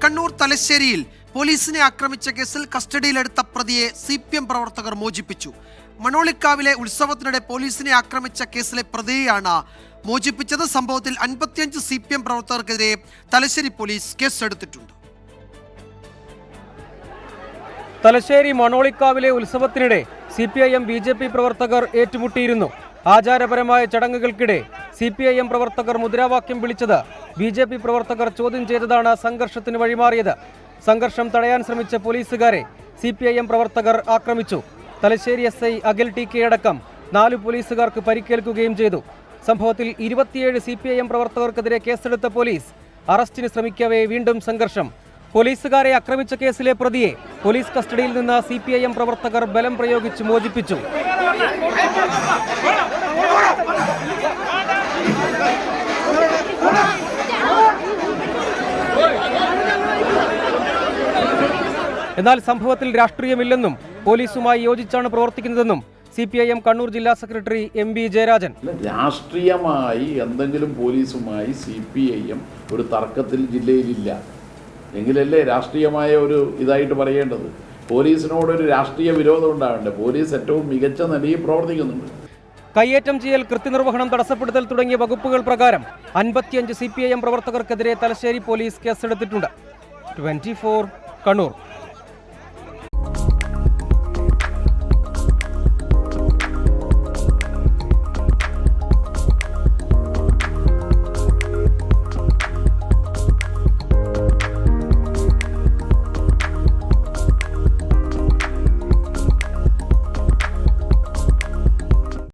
കണ്ണൂർ തലശ്ശേരിയിൽ പോലീസിനെ ആക്രമിച്ച കേസിൽ കസ്റ്റഡിയിലെടുത്ത പ്രതിയെ CPM പ്രവർത്തകർ മോചിപ്പിച്ചു. മണോളിക്കാവിലെ ഉത്സവത്തിനിടെ പോലീസിനെ ആക്രമിച്ച കേസിലെ പ്രതിയെയാണ് മോചിപ്പിച്ചത്. സംഭവത്തിൽ 55 CPM പ്രവർത്തകർക്കെതിരെ തലശ്ശേരി പോലീസ് കേസെടുത്തിട്ടുണ്ട്. തലശ്ശേരി മണോളിക്കാവിലെ ഉത്സവത്തിനിടെ CPIM BJP പ്രവർത്തകർ ഏറ്റുമുട്ടിയിരുന്നു. ആചാരപരമായ ചടങ്ങുകൾക്കിടെ CPIM പ്രവർത്തകർ മുദ്രാവാക്യം വിളിച്ചത് BJP പ്രവർത്തകർ ചോദ്യം ചെയ്തതാണ് സംഘർഷത്തിന് വഴിമാറിയത്. സംഘർഷം തടയാൻ ശ്രമിച്ച പോലീസുകാരെ CPIM പ്രവർത്തകർ ആക്രമിച്ചു. തലശ്ശേരി SI അഖിൽ TK അടക്കം 4 പോലീസുകാർക്ക് പരിക്കേൽക്കുകയും ചെയ്തു. സംഭവത്തിൽ 27 CPIM പ്രവർത്തകർക്കെതിരെ കേസെടുത്ത പോലീസ് അറസ്റ്റിന് ശ്രമിക്കവേ വീണ്ടും സംഘർഷം. പോലീസുകാരെ ആക്രമിച്ച കേസിലെ പ്രതിയെ പോലീസ് കസ്റ്റഡിയിൽ നിന്ന് CPIM പ്രവർത്തകർ ബലം പ്രയോഗിച്ച് മോചിപ്പിച്ചു. എന്നാൽ സംഭവത്തിൽ രാഷ്ട്രീയമില്ലെന്നും പോലീസുമായി യോജിച്ചാണ് പ്രവർത്തിക്കുന്നതെന്നും CPIM കണ്ണൂർ ജില്ലാ സെക്രട്ടറി MB ജയരാജൻ. രാഷ്ട്രീയമായി എന്തെങ്കിലും പോലീസുമായി CPIM ഒരു തർക്കത്തിൽ ജില്ലയിലില്ല എങ്കിലല്ലേ രാഷ്ട്രീയമായ ഒരു ഇതായിട്ട് പറയേണ്ടത്. പോലീസിനോടൊരു രാഷ്ട്രീയ വിരോധം ഉണ്ടാകണ്ടേ? പോലീസ് ഏറ്റവും മികച്ച നിലയിൽ പ്രവർത്തിക്കുന്നുണ്ട്. കയ്യേറ്റം ചെയ്യൽ, കൃത്യനിർവഹണം, തടസ്സപ്പെടുത്തൽ തുടങ്ങിയ വകുപ്പുകൾ പ്രകാരം 55 CPIM പ്രവർത്തകർക്കെതിരെ തലശ്ശേരി പോലീസ് കേസെടുത്തിട്ടുണ്ട്. 24 കണ്ണൂർ.